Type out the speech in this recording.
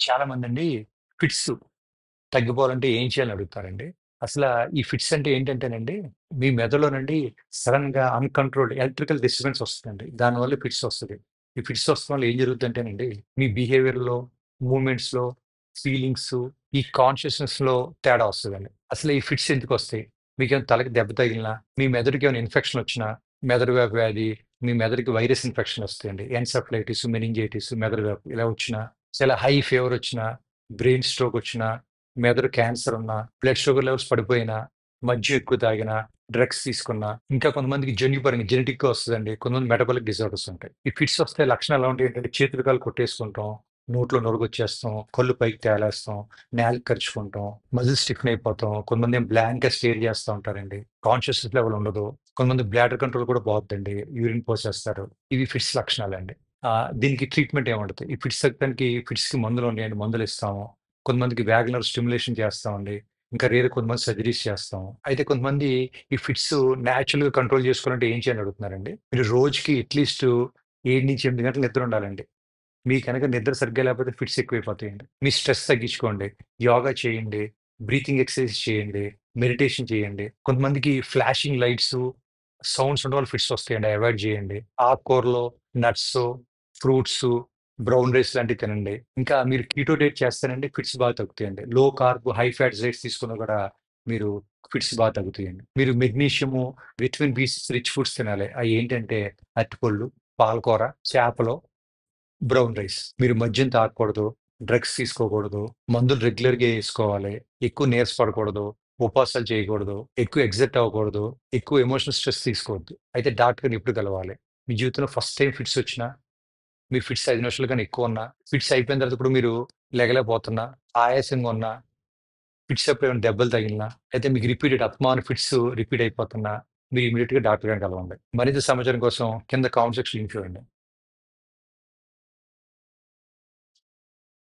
చాలా మందండి ఫిట్స్ తగ్గిపోవాలంటే ఏం చేయాలని అడుగుతారండి. ఈ ఫిట్స్ అంటే ఏంటంటేనండి, మీ మెదడులోనండి సడెన్‌గా అన్‌కంట్రోల్డ్ ఎలక్ట్రికల్ డిస్టర్బెన్స్ వస్తదండి. దానివల్ల ఫిట్స్ వస్తది. ఈ ఫిట్స్ వస్తడం వల్ల ఏం జరుగుద్దంటేనండి, మీ బిహేవియర్‌లో, మూవ్‌మెంట్స్‌లో, ఫీలింగ్సు, ఈ కాన్షియస్‌నెస్‌లో తేడా వస్తదండి. అసలు ఈ ఫిట్స్ ఎందుకొస్తాయి? మీకేమైనా తలకి దెబ్బ తగిలినా, మీ మెదడుకేమైనా ఇన్ఫెక్షన్ వచ్చినా, మెదడు వ్యాధి, మీ మెదడుకి వైరస్ ఇన్ఫెక్షన్ వస్తాయండి. ఎన్సెఫలైటిస్, మెనింజైటిస్, మెదడు వ్యాధి ఇలా వచ్చినా, చాలా హై ఫీవర్ వచ్చినా, బ్రెయిన్ స్ట్రోక్ వచ్చినా, మెదడు క్యాన్సర్ ఉన్నా, బ్లడ్ షుగర్ లెవెల్స్ పడిపోయినా, మద్యం ఎక్కువ తాగినా, డ్రగ్స్ తీసుకున్నా, ఇంకా కొంతమందికి జన్యుపరంగా జెనెటిక్‌గా వస్తదండి. కొంతమంది మెటబాలిక్ డిజార్డర్స్ ఉంటాయి. ఈ ఫిట్స్ వస్తే లక్షణాలు ఎలా ఉంటాయంటే చేతులు, కాళ్ళు కొట్టేసుకుంటాం, నోట్లో నురగొచ్చేస్తాం, కళ్ళు పైకి తేలేస్తాం, నేలకి కరుచుకుంటాం, మజిల్ స్టిఫెన్ అయిపోతాం. కొంతమందేమో బ్లాంక్‌గా స్టేర్ చేస్తా ఉంటారండి. కాన్షియస్‌నెస్ లెవెల్ ఉండదు. కొంతమంది బ్లాడర్ కంట్రోల్ కూడా పోద్దండి. యూరిన్ పోసేస్తారు. ఇవి ఫిట్స్ లక్షణాలండి. దీనికి ట్రీట్మెంట్ ఏముండదు. ఈ ఫిట్స్ తగ్గడానికి ఫిట్స్‌కి మందులున్నాయండి. మందులిస్తాము. కొంతమందికి వాగనర్ స్టిమ్యులేషన్ చేస్తామండి. ఇంకా కొంతమంది సర్జరీస్ చేస్తాం. అయితే కొంతమంది ఈ ఫిట్స్ నేచురల్‌గా కంట్రోల్ చేసుకోవాలంటే ఏం చేయాలని అడుగుతున్నారండి. మీరు రోజుకి అట్‌లీస్ట్ 7-8 గంటలు నిద్ర ఉండాలండి. మీకు గనక నిద్ర సరిగ్గా లేకపోతే ఫిట్స్ ఎక్కువైపోతాయండి. మీ స్ట్రెస్ తగ్గించుకోండి. యోగా చేయండి. బ్రీతింగ్ ఎక్సర్‌సైజ్ చేయండి. మెడిటేషన్ చేయండి. కొంతమందికి ఫ్లాషింగ్ లైట్సు, సౌండ్స్ ఉండడం వల్ల ఫిట్స్ వస్తాయండి. అవాయిడ్ చేయండి. ఆకుకూరలు, నట్సు, ఫ్రూట్సు, బ్రౌన్ రైస్ లాంటివి తినండి. ఇంకా మీరు కీటో డైట్ చేస్తానండి ఫిట్స్ బాగా తగ్గుతాయండి. లో కార్బ్, హై ఫ్యాట్ డైట్స్ తీసుకున్నా కూడా మీరు ఫిట్స్ బాగా తగ్గుతాయండి. మీరు magnesium, vitamin B6 rich foods తినాలి. అయేంటంటే అరటిపళ్ళు, పాలకూర, చేపలు, బ్రౌన్ రైస్. మీరు మద్యం తాగకూడదు, డ్రగ్స్ తీసుకోకూడదు, మందులు రెగ్యులర్‌గా ఏసుకోవాలి, ఎక్కువ నీరస పడకూడదు, ఉపవాసాలు చేయకూడదు, ఎక్కువ ఎక్సర్ట్ అవ్వకూడదు, ఎక్కువ ఎమోషనల్ స్ట్రెస్ తీసుకోవద్దు. అయితే డాక్టర్‌ని ఎప్పుడు కలవాలి? మీ జీవితంలో ఫస్ట్ టైమ్ ఫిట్స్ వచ్చినా, మీ ఫిట్స్ 5 నిమిషాల కన్నా ఎక్కువున్నా, ఫిట్స్ అయిపోయిన తర్వాత కూడా మీరు లెగలేకపోతున్నా, ఆయాసంగా ఉన్నా, ఫిట్స్ అప్పుడు ఏమైనా దెబ్బలు తగిలినా, అయితే మీకు అస్తమాను ఫిట్స్ రిపీట్ అయిపోతున్నా, మీరు ఇమ్మీడియేట్‌గా డాక్టర్ గారిని కలవండి. మరింత సమాచారం కోసం కింద కామెంట్ సెక్షన్‌లో చూడండి.